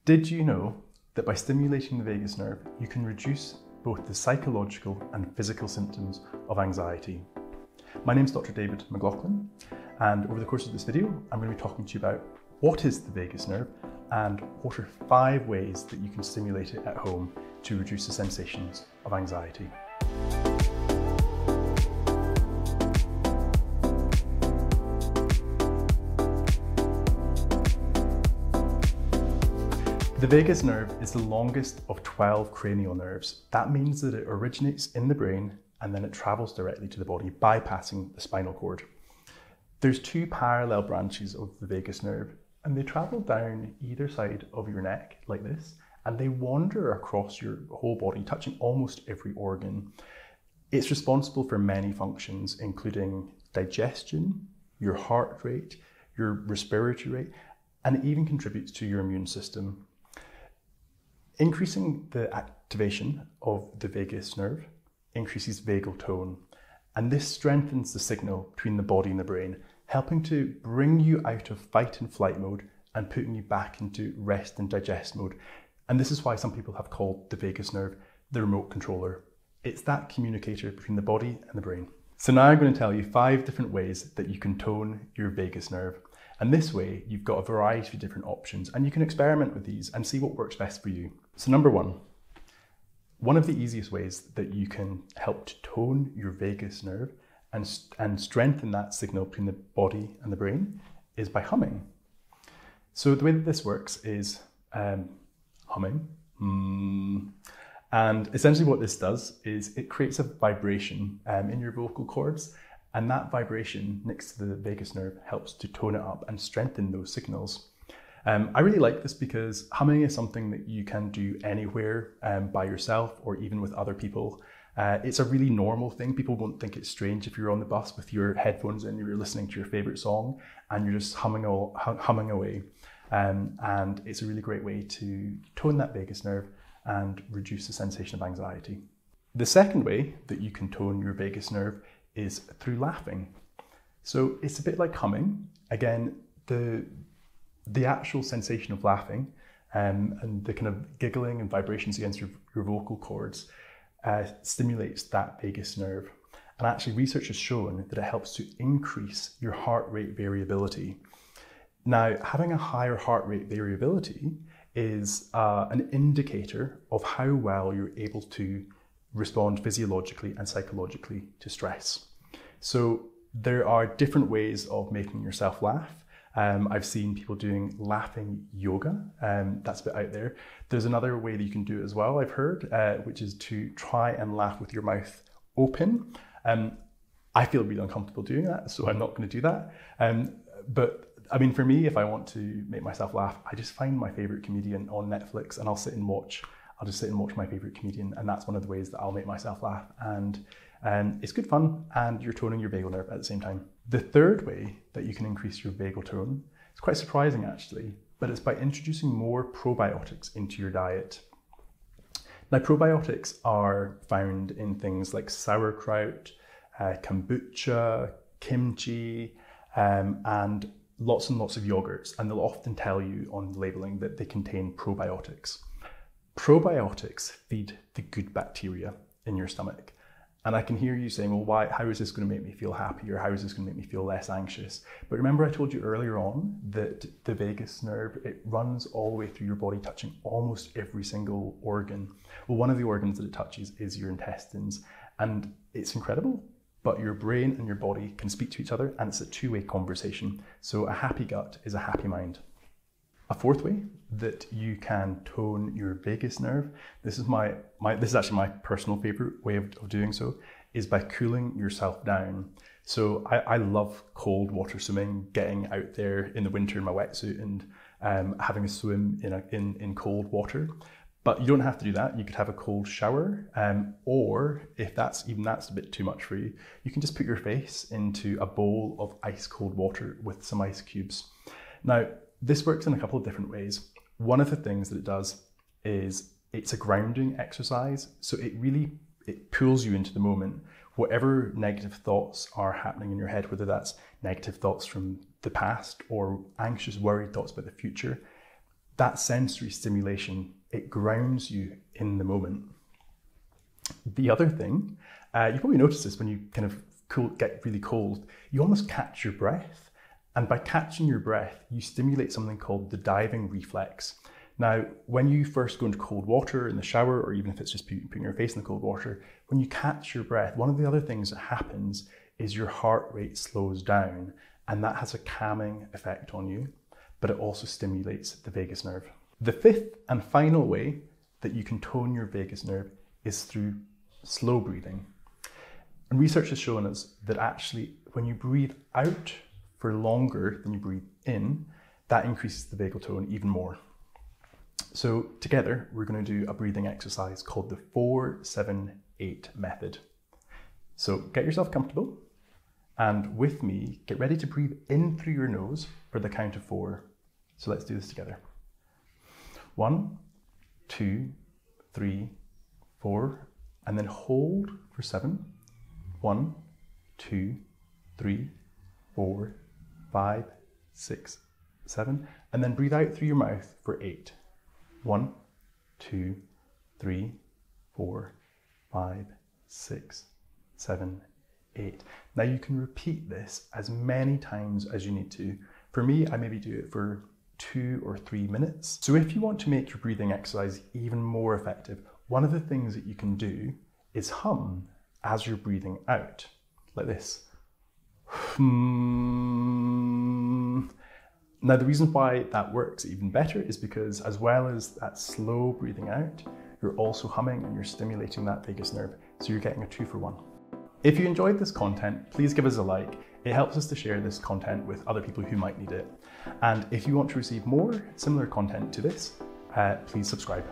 Did you know that by stimulating the vagus nerve, you can reduce both the psychological and physical symptoms of anxiety? My name is Dr. David McLaughlan, and over the course of this video, I'm going to be talking to you about what is the vagus nerve and what are 5 ways that you can stimulate it at home to reduce the sensations of anxiety. The vagus nerve is the longest of 12 cranial nerves. That means that it originates in the brain and then it travels directly to the body, bypassing the spinal cord. There's 2 parallel branches of the vagus nerve, and they travel down either side of your neck like this, and they wander across your whole body, touching almost every organ. It's responsible for many functions, including digestion, your heart rate, your respiratory rate, and it even contributes to your immune system. Increasing the activation of the vagus nerve increases vagal tone, and this strengthens the signal between the body and the brain, helping to bring you out of fight and flight mode and putting you back into rest and digest mode. And this is why some people have called the vagus nerve the remote controller. It's that communicator between the body and the brain. So now I'm going to tell you 5 different ways that you can tone your vagus nerve. And this way, you've got a variety of different options, and you can experiment with these and see what works best for you. So number 1, one of the easiest ways that you can help to tone your vagus nerve and strengthen that signal between the body and the brain is by humming. So the way that this works is humming. And essentially what this does is it creates a vibration in your vocal cords, and that vibration next to the vagus nerve helps to tone it up and strengthen those signals. I really like this because humming is something that you can do anywhere by yourself or even with other people. It's a really normal thing. People won't think it's strange if you're on the bus with your headphones in, you're listening to your favorite song and you're just humming away. And it's a really great way to tone that vagus nerve and reduce the sensation of anxiety. The second way that you can tone your vagus nerve is through laughing. So it's a bit like humming. Again, the actual sensation of laughing and the kind of giggling and vibrations against your vocal cords stimulates that vagus nerve. And actually research has shown that it helps to increase your heart rate variability. Now, having a higher heart rate variability is an indicator of how well you're able to respond physiologically and psychologically to stress. So there are different ways of making yourself laugh. I've seen people doing laughing yoga, that's a bit out there. There's another way that you can do it as well, I've heard, which is to try and laugh with your mouth open. I feel really uncomfortable doing that, so I'm not going to do that. But I mean, for me, if I want to make myself laugh, I just find my favorite comedian on Netflix and I'll just sit and watch my favorite comedian, and that's one of the ways that I'll make myself laugh. And it's good fun, and you're toning your vagal nerve at the same time. The third way that you can increase your vagal tone is quite surprising actually, but it's by introducing more probiotics into your diet. Now, probiotics are found in things like sauerkraut, kombucha, kimchi, and lots of yogurts, and they'll often tell you on the labeling that they contain probiotics. Probiotics feed the good bacteria in your stomach. And I can hear you saying, well, how is this going to make me feel happy, or how is this going to make me feel less anxious? But remember I told you earlier on that the vagus nerve, it runs all the way through your body, touching almost every single organ. Well, one of the organs that it touches is your intestines, and it's incredible. But your brain and your body can speak to each other, and it's a 2-way conversation. So a happy gut is a happy mind. A 4th way that you can tone your vagus nerve, this is actually my personal favorite way of doing so, is by cooling yourself down. So I love cold water swimming, getting out there in the winter in my wetsuit and having a swim in cold water. But you don't have to do that. You could have a cold shower, or if that's a bit too much for you, you can just put your face into a bowl of ice cold water with some ice cubes. Now, this works in a couple of different ways. One of the things that it does is it's a grounding exercise. So it pulls you into the moment. Whatever negative thoughts are happening in your head, whether that's negative thoughts from the past or anxious, worried thoughts about the future, that sensory stimulation, it grounds you in the moment. The other thing, you probably notice this when you kind of get really cold, you almost catch your breath. And by catching your breath, you stimulate something called the diving reflex. Now, when you first go into cold water in the shower, or even if it's just putting your face in the cold water, when you catch your breath, one of the other things that happens is your heart rate slows down, and that has a calming effect on you, but it also stimulates the vagus nerve. The fifth and final way that you can tone your vagus nerve is through slow breathing. And research has shown us that actually when you breathe out for longer than you breathe in, that increases the vagal tone even more. So together, we're going to do a breathing exercise called the 4-7-8 method. So get yourself comfortable, and with me, get ready to breathe in through your nose for the count of 4. So let's do this together. 1, 2, 3, 4, and then hold for 7. 1, 2, 3, 4, 5, 6, 7, and then breathe out through your mouth for 8. 1, 2, 3, 4, 5, 6, 7, 8. Now you can repeat this as many times as you need to. For me, I maybe do it for 2 or 3 minutes. So if you want to make your breathing exercise even more effective, one of the things that you can do is hum as you're breathing out, like this. Now, the reason why that works even better is because as well as that slow breathing out, you're also humming and you're stimulating that vagus nerve. So you're getting a 2-for-1. If you enjoyed this content, please give us a like. It helps us to share this content with other people who might need it. And if you want to receive more similar content to this, please subscribe.